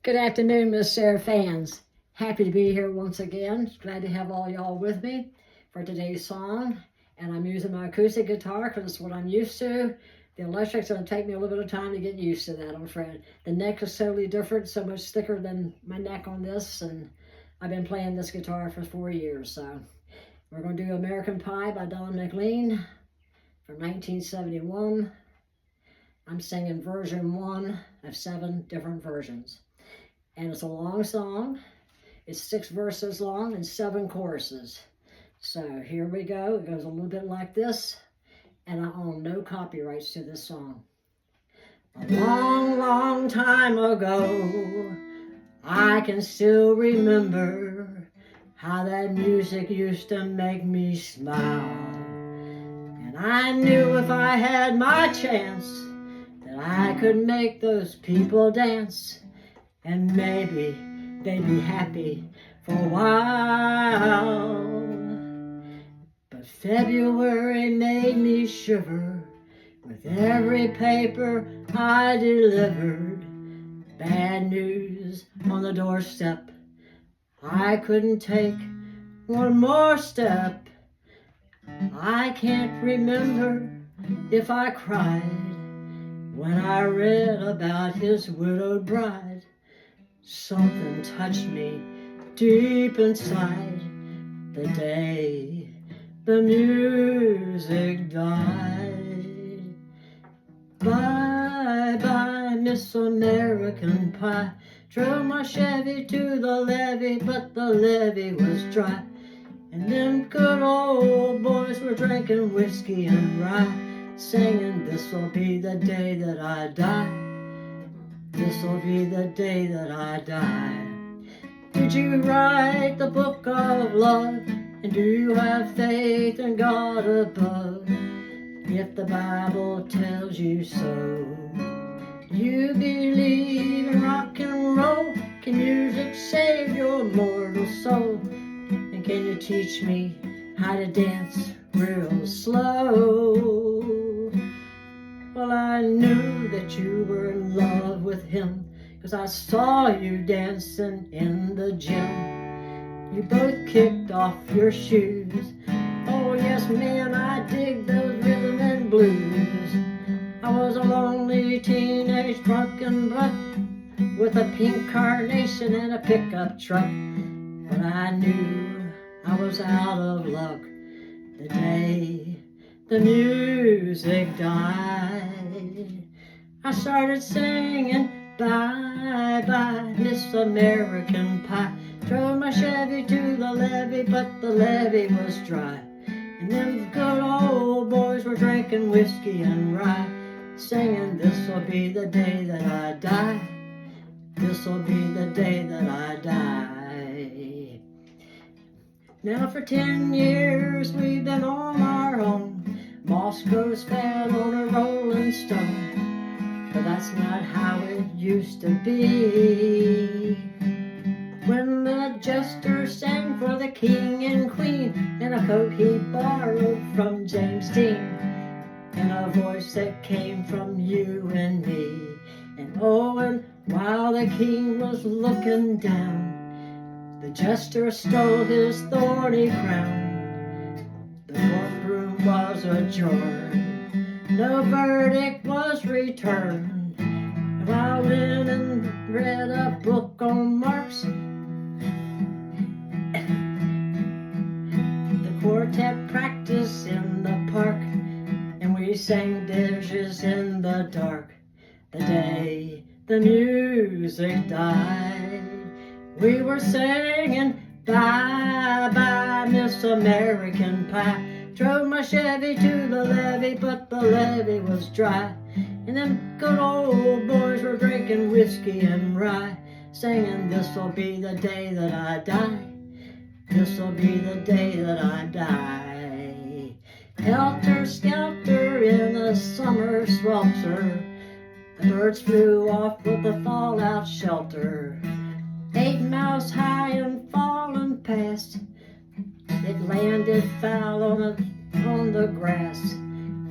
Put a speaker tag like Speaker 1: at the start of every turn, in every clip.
Speaker 1: Good afternoon, Miss Sarah fans. Happy to be here once again. Glad to have all y'all with me for today's song. And I'm using my acoustic guitar because it's what I'm used to. The electric's going to take me a little bit of time to get used to that, I'm afraid. The neck is totally different, so much thicker than my neck on this. And I've been playing this guitar for 4 years. So we're going to do American Pie by Don McLean from 1971. I'm singing version 1 of 7 different versions. And it's a long song. It's 6 verses long and 7 choruses. So here we go. It goes a little bit like this. And I own no copyrights to this song. A long, long time ago, I can still remember how that music used to make me smile. And I knew if I had my chance that I could make those people dance. And maybe they'd be happy for a while. But February made me shiver with every paper I delivered. Bad news on the doorstep. I couldn't take one more step. I can't remember if I cried when I read about his widowed bride. Something touched me deep inside the day the music died. Bye-bye, Miss American Pie. Drove my Chevy to the levee, but the levee was dry. And them good old boys were drinking whiskey and rye, singing, "This'll be the day that I die. This'll be the day that I die." Did you write the book of love? And do you have faith in God above? If the Bible tells you so, do you believe in rock and roll? Can music save your mortal soul? And can you teach me how to dance real slow? Well, I knew that you were in love with him, 'cause I saw you dancing in the gym. You both kicked off your shoes. Oh yes, man, I dig those rhythm and blues. I was a lonely teenage drunken buck with a pink carnation and a pickup truck. But I knew I was out of luck the day the music died. I started singing, "Bye-bye, Miss American Pie." Drove my Chevy to the levee, but the levee was dry. And them good old boys were drinking whiskey and rye, singing, "This'll be the day that I die. This'll be the day that I die." Now for 10 years we've been on our own. Moss grows fat on a rolling stone. But that's not how it used to be. When the jester sang for the king and queen in a coat he borrowed from James Dean, in a voice that came from you and me. And oh, and while the king was looking down, the jester stole his thorny crown. The courtroom was adjourned, no verdict was returned. And I went and read a book on Marx. The quartet practiced in the park, and we sang dirges in the dark. The day the music died, we were singing, "Bye-bye, Miss American Pie." Drove my Chevy to the levee, but the levee was dry. And them good old boys were drinking whiskey and rye, singing, "This'll be the day that I die. This'll be the day that I die." Helter-skelter in the summer swelter, the birds flew off with the fallout shelter. 8 miles high and falling past, it landed foul on the grass.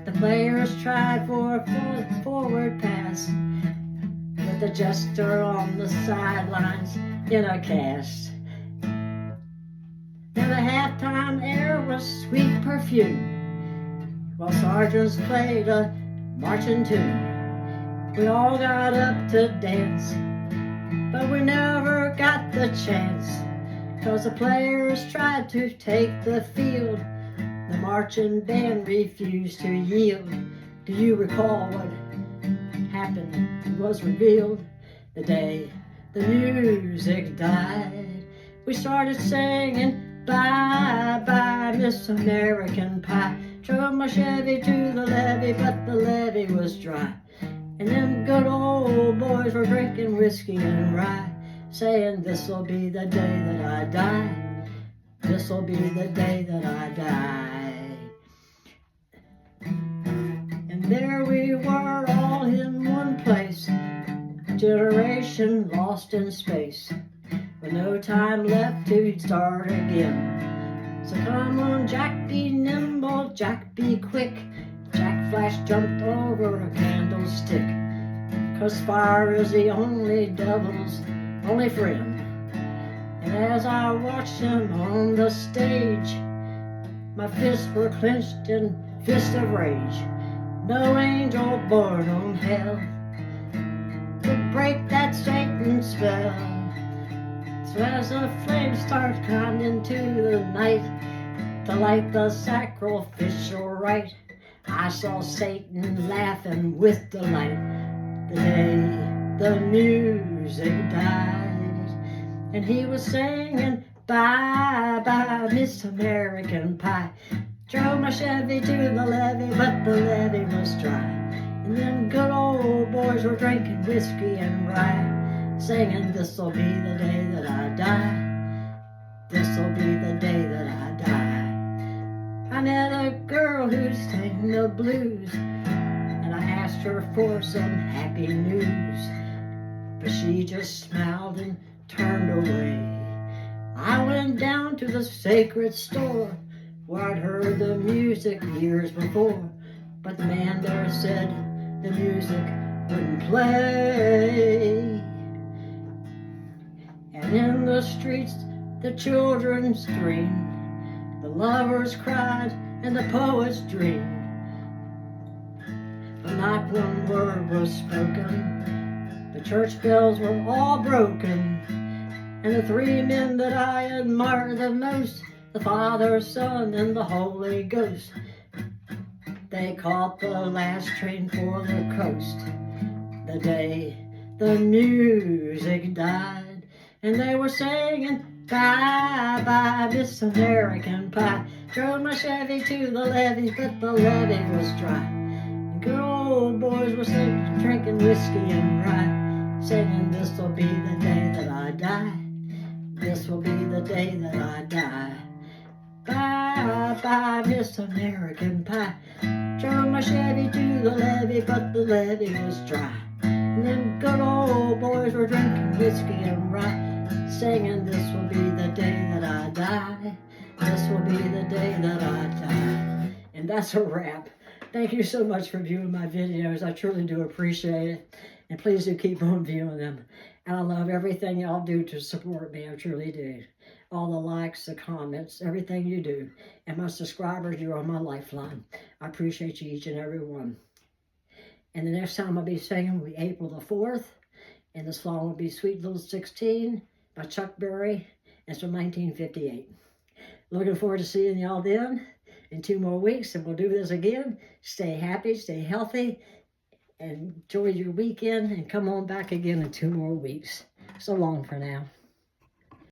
Speaker 1: The players tried for a forward pass, but with the jester on the sidelines in a cast. And the halftime air was sweet perfume, while sergeants played a marching tune. We all got up to dance, but we never got the chance, 'cause the players tried to take the field. The marching band refused to yield. Do you recall what happened? It was revealed the day the music died. We started singing, bye bye Miss American Pie. Drove my Chevy to the levee, but the levee was dry. And them good old boys were drinking whiskey and rye, saying, this'll be the day that I die. This'll be the day that I die. And there we were, all in one place, a generation lost in space, with no time left to start again. So come on, Jack, be nimble, Jack, be quick. Jack Flash jumped over a candlestick, 'cause fire is the only devil's only friend. And as I watched him on the stage, my fists were clenched in fists of rage. No angel born on hell could break that Satan spell. So as the flames start coming into the night to light the sacrificial rite, I saw Satan laughing with delight the day the music died. And he was singing, bye bye Miss American Pie. Drove my Chevy to the levee, but the levee was dry. And them good old boys were drinking whiskey and rye, singing, this'll be the day that I die. This'll be the day that I die. I met a girl who sang the blues, and I asked her for some happy news, but she just smiled and turned away. I went down to the sacred store where I'd heard the music years before, but the man there said the music wouldn't play. And in the streets the children screamed, the lovers cried, and the poets dreamed, but not one word was spoken. The church bells were all broken, and the three men that I admire the most, the Father, Son, and the Holy Ghost, they caught the last train for the coast the day the music died. And they were singing, bye bye Miss American Pie. Drove my Chevy to the levee, but the levee was dry. And good old boys were singing, drinking whiskey and rye, singing, this'll be the day that I die. This will be the day that I die. Bye bye Miss American Pie. Drove my Chevy to the levee, but the levee was dry. And them good old boys were drinking whiskey and rye, singing, this will be the day that I die. This will be the day that I die. And that's a wrap. Thank you so much for viewing my videos. I truly do appreciate it. And please do keep on viewing them. And I love everything y'all do to support me. I truly do. All the likes, the comments, everything you do. And my subscribers, you're on my lifeline. I appreciate you, each and every one. And the next time I'll be singing will be April the 4th. And this song will be Sweet Little 16 by Chuck Berry. It's from 1958. Looking forward to seeing y'all then in 2 more weeks. And we'll do this again. Stay happy, stay healthy, and enjoy your weekend. And come on back again in 2 more weeks. So long for now.